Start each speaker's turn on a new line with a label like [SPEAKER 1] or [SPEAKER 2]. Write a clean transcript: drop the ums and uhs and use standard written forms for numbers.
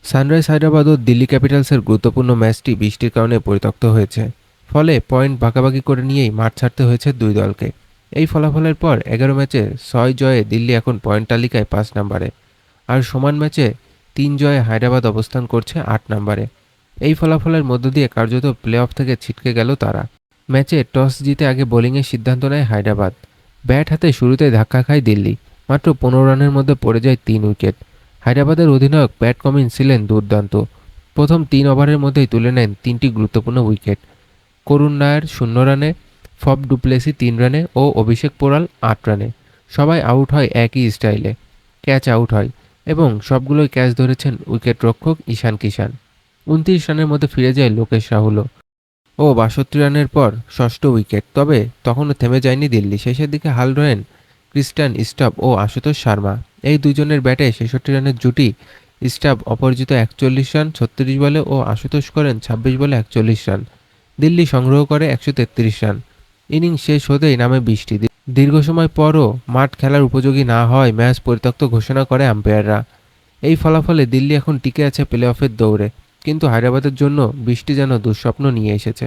[SPEAKER 1] Sunrise Hyderabad ও দিল্লি ক্যাপিটালসের গুরুত্বপূর্ণ ম্যাচটি বৃষ্টির কারণে পরিত্যক্ত হয়েছে। ফলে পয়েন্ট ভাগাভাগি করে নিয়েই মাঠ ছাড়তে হয়েছে দুই দলকে। এই ফলাফলের পর 11 ম্যাচে 6 জয়ে দিল্লি এখন পয়েন্ট তালিকায় 5 নম্বরে, আর সমান ম্যাচে 3 জয়ে হায়দ্রাবাদ অবস্থান করছে 8 নম্বরে। এই ফলাফলের মধ্য দিয়ে কার্যত প্লে অফ থেকে ছিটকে গেল তারা। ম্যাচে টস জিতে আগে বোলিংয়ের সিদ্ধান্ত নেয় হায়দ্রাবাদ। ব্যাট হাতে শুরুতেই ধাক্কা খায় দিল্লি। মাত্র 15 রানের মধ্যে পড়ে যায় 3 উইকেট। হায়দ্রাবাদের অধিনায়ক প্যাট কামিন্স ছিলেন দুর্দান্ত। প্রথম 3 ওভারের মধ্যেই তুলে নেন 3টি গুরুত্বপূর্ণ উইকেট। করুণ নায়ার 0 রানে, ফব ডুপ্লেসি 3 রানে ও অভিষেক পোরাল 8 রানে। সবাই আউট হয় একই স্টাইলে, ক্যাচ আউট হয়, এবং সবগুলোই ক্যাচ ধরেছেন উইকেটরক্ষক ঈশান কিষান। 29 রানের মধ্যে ফিরে যায় লোকেশ রাহুলও ও 62 রানের পর ষষ্ঠ উইকেট। তবে তখনও থেমে যায়নি দিল্লি। শেষের দিকে হাল ধরেন ক্রিস্টান স্টাব ও আশুতোষ শর্মা। এই দুজনের ব্যাটে 66 রানের জুটি। স্টাব অপরাজিত 41 রান 36 বলে ও আশুতোষ করেন 26 বলে 41 রান। দিল্লি সংগ্রহ করে 133 রান। ইনিংস শেষ হতেই নামে বৃষ্টি। দীর্ঘ সময় পরও মাঠ খেলার উপযোগী না হওয়ায় ম্যাচ পরিত্যক্ত ঘোষণা করে আম্পায়াররা। এই ফলাফলে দিল্লি এখন টিকে আছে প্লে অফের দৌড়ে, কিন্তু হায়দ্রাবাদের জন্য বৃষ্টি যেন দুঃস্বপ্ন নিয়ে এসেছে।